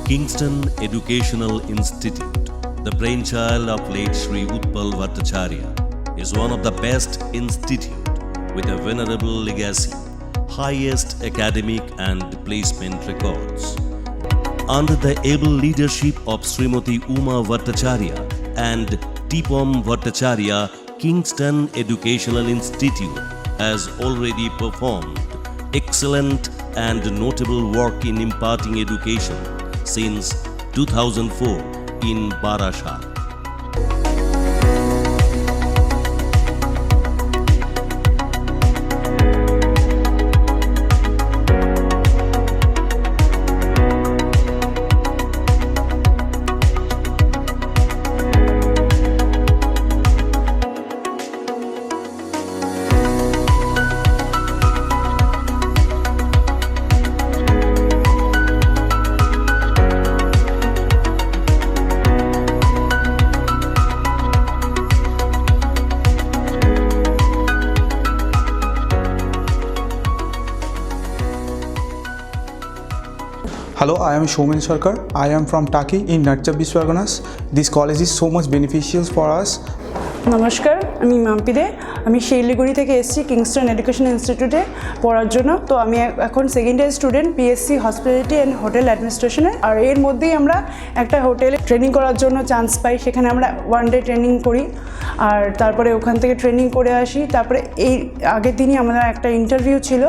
Kingston Educational Institute, the brainchild of late Sri Utpal Bhattacharya, is one of the best institutes with a venerable legacy, highest academic and placement records. Under the able leadership of Srimati Uma Bhattacharya and Tipam Bhattacharya, Kingston Educational Institute has already performed excellent and notable work in imparting education since 2004 in Barashat. Hello, I am Shomen Sarkar. I am from Taki in Natcha Biswarganas. This college is so much beneficial for us. নমস্কার, আমি মাম্পি দে। আমি শিলিগুড়ি থেকে এসেছি Kingston education ইনস্টিটিউটে পড়ার জন্য। তো আমি এখন second year student B.Sc hospitality and hotel অ্যাডমিনিস্ট্রেশনে। আর এর মধ্যেই আমরা একটা হোটেলে ট্রেনিং করার জন্য চান্স পাই। সেখানে আমরা 1 ডে ট্রেনিং করি আর তারপরে ওখান থেকে ট্রেনিং করে আসি। তারপরে এই আগের দিনই আমাদের একটা ইন্টারভিউ ছিল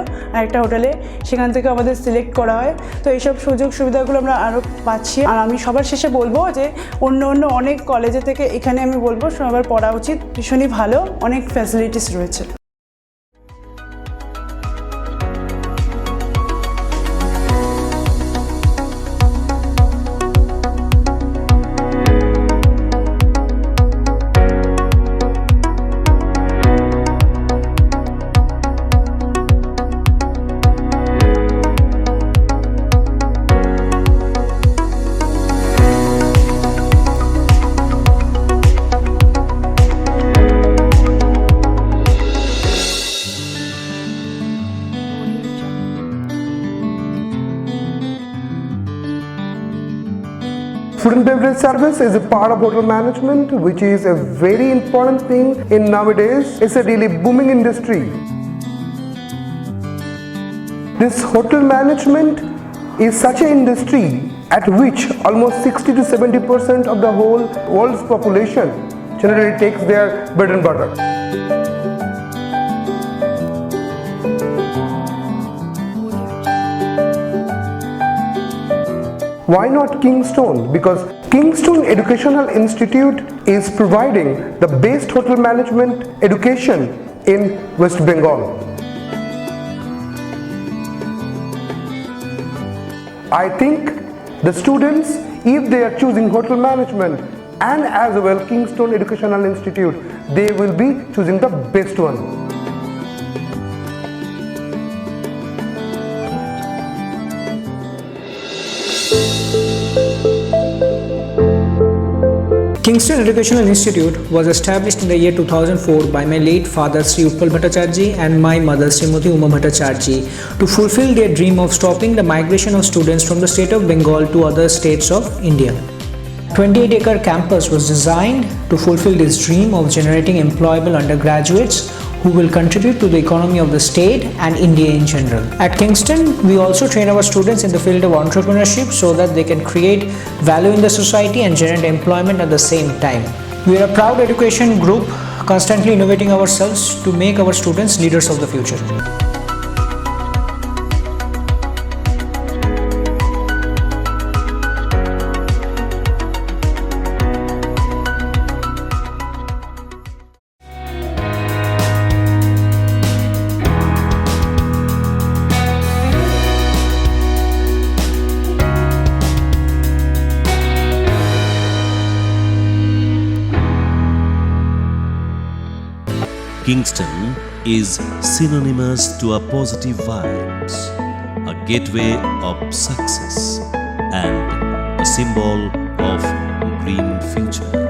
একটা হোটেলে, সেখান থেকে আমাদের সিলেক্ট করা হয়। তো এইসব সুযোগ সুবিধাগুলো আমরা আরও পাচ্ছি। আর আমি সবার শেষে বলবো যে অন্য অনেক কলেজে থেকে এখানে আমি বলবো সবার পড়া উচিত, ভীষণই ভালো, অনেক ফ্যাসিলিটিস রয়েছে। Food and beverage service is a part of hotel management, which is a very important thing in nowadays. It's a really booming industry. This hotel management is such an industry at which almost 60 to 70% of the whole world's population generally takes their bread and butter. Why not Kingston? Because Kingston Educational Institute is providing the best hotel management education in West Bengal. I think the students, if they are choosing hotel management and as well Kingston Educational Institute, they will be choosing the best one. Kingston Educational Institute was established in the year 2004 by my late father Sri Utpal Bhattacharya and my mother Srimati Uma Bhattacharya to fulfill their dream of stopping the migration of students from the state of Bengal to other states of India. 28-acre campus was designed to fulfill this dream of generating employable undergraduates who will contribute to the economy of the state and India in general. At Kingston, we also train our students in the field of entrepreneurship so that they can create value in the society and generate employment at the same time. We are a proud education group, constantly innovating ourselves to make our students leaders of the future. Kingston is synonymous to a positive vibes, a gateway of success, and a symbol of green future.